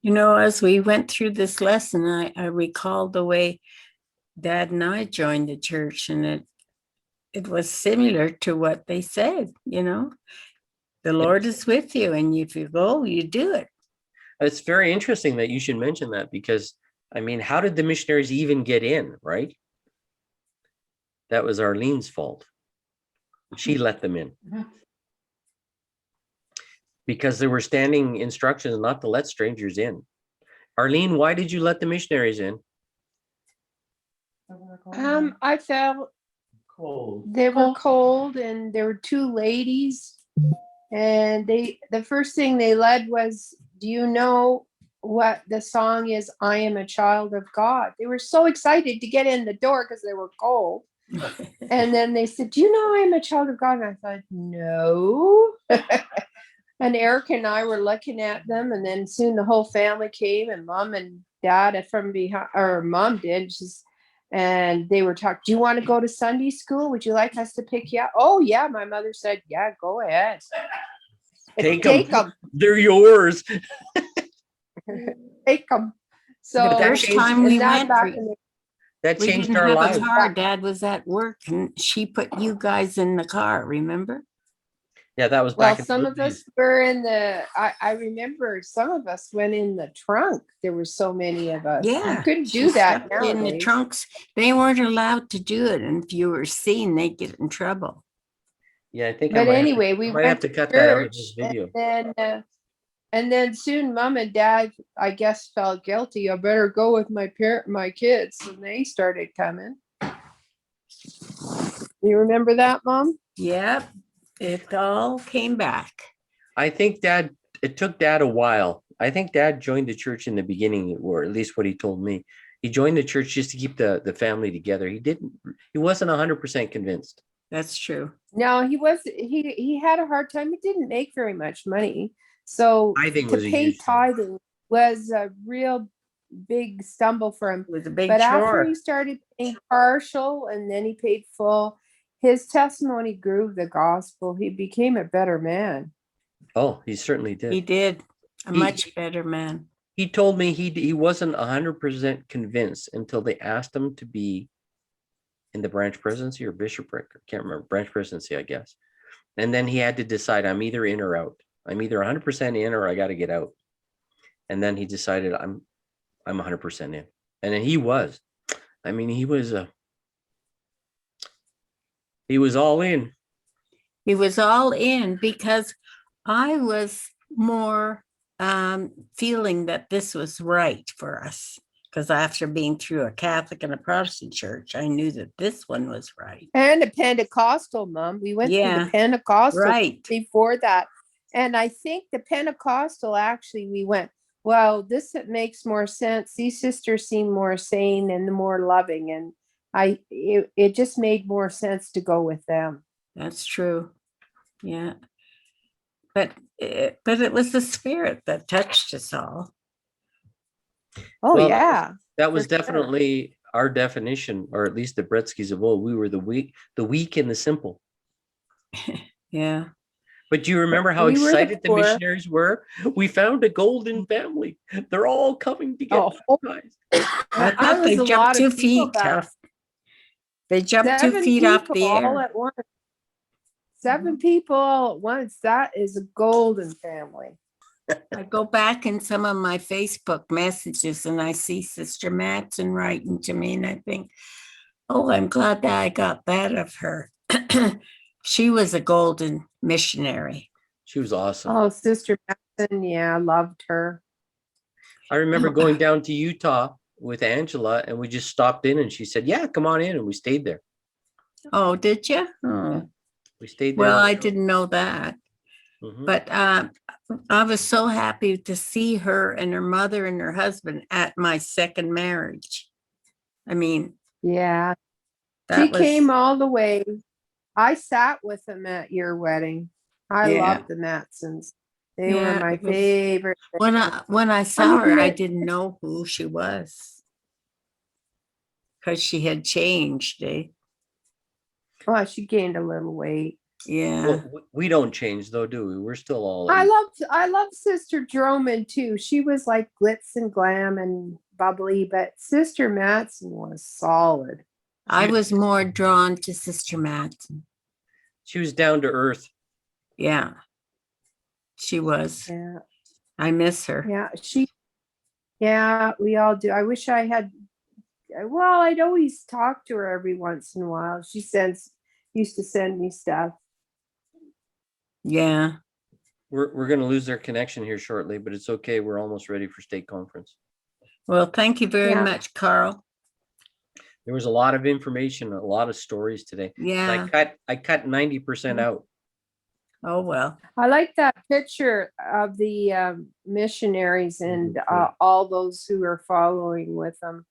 As we went through this lesson, I recalled the way Dad and I joined the church, and it was similar to what they said. The Lord is with you, and if you go, you do it. It's very interesting that you should mention that because, I mean, how did the missionaries even get in, right? That was Arlene's fault. She let them in. Because there were standing instructions not to let strangers in. Arlene, why did you let the missionaries in? I felt Cold. they were cold, and there were two ladies, and the first thing they led was, do you know what the song is? I am a child of God. They were so excited to get in the door because they were cold. And then they said, do you know I'm a child of God? And I thought, no. And Eric and I were looking at them, and then soon the whole family came, and Mom and Dad from behind, or Mom did, and they were talking, do you want to go to Sunday school? Would you like us to pick you up? Oh yeah, my mother said, yeah, go ahead. Take them. They're yours. Take them. So the first time we went, that we changed didn't our have lives. a car. Dad was at work, and she put you guys in the car. Remember? Yeah, that was back. Well, some of us were in the. I remember some of us went in the trunk. There were so many of us. Yeah, you couldn't do that nowadays. In the trunks. They weren't allowed to do it, and if you were seen, they'd get in trouble. Yeah, I think. But anyway, we might have to cut that out of this video. And then soon, Mom and Dad, I guess, felt guilty. I better go with my kids, and they started coming. You remember that, Mom? Yep, it all came back. I think it took Dad a while. I think Dad joined the church in the beginning, or at least what he told me. He joined the church just to keep the family together. He wasn't 100% convinced. That's true. No, he had a hard time. He didn't make very much money. So to pay tithing was a real big stumble for him. It was a big chore. After he started paying partial and then he paid full, his testimony grew the gospel. He became a better man. Oh, he certainly did. He did. A much better man. He told me he wasn't 100% convinced until they asked him to be in the branch presidency or bishopric. I can't remember. Branch presidency, I guess. And then he had to decide, I'm either in or out. I'm either 100% in or I got to get out. And then he decided I'm 100% in. And then he was. I mean, he was all in. He was all in because I was more feeling that this was right for us. Because after being through a Catholic and a Protestant church, I knew that this one was right. And a Pentecostal, Mom. We went through the Pentecostal before that. And I think the Pentecostal, actually, we went, well, this makes more sense. These sisters seem more sane and more loving. And it just made more sense to go with them. That's true. Yeah. But it was the Spirit that touched us all. Oh, well, yeah. That was definitely our definition, or at least the Bretskys of old. We were the weak and the simple. Yeah. But do you remember how excited the missionaries were? We found a golden family. They're all coming together. Oh. I thought they jumped 2 feet. They jumped 2 feet off the air. All at once. 7 people all at once. That is a golden family. I go back in some of my Facebook messages and I see Sister Matson writing to me and I think, oh, I'm glad that I got that of her. She was a golden missionary. She was awesome. Oh, Sister Matson, yeah, I loved her. I remember going down to Utah with Angela and we just stopped in and she said, yeah, come on in. And we stayed there. Oh, did you? Oh. Yeah. We stayed there. Well, I didn't know that. Mm-hmm. But I was so happy to see her and her mother and her husband at my second marriage. I mean, yeah, she came all the way. I sat with them at your wedding. I loved the Matsons. They were my favorite. When I saw her, I didn't know who she was because she had changed. Well, she gained a little weight. Yeah. Well, we don't change though, do we? We're still all. in. I love Sister Droman too. She was like glitz and glam and bubbly, but Sister Matson was solid. I was more drawn to Sister Matson. She was down to earth. Yeah. She was. Yeah. I miss her. Yeah, we all do. I wish I had, well, I'd always talk to her every once in a while. She used to send me stuff. Yeah. We're going to lose their connection here shortly, but it's okay. We're almost ready for state conference. Well, thank you very Yeah. much, Carl. There was a lot of information, a lot of stories today. And Yeah. I cut 90% out. Oh, well. I like that picture of the missionaries and all those who are following with them.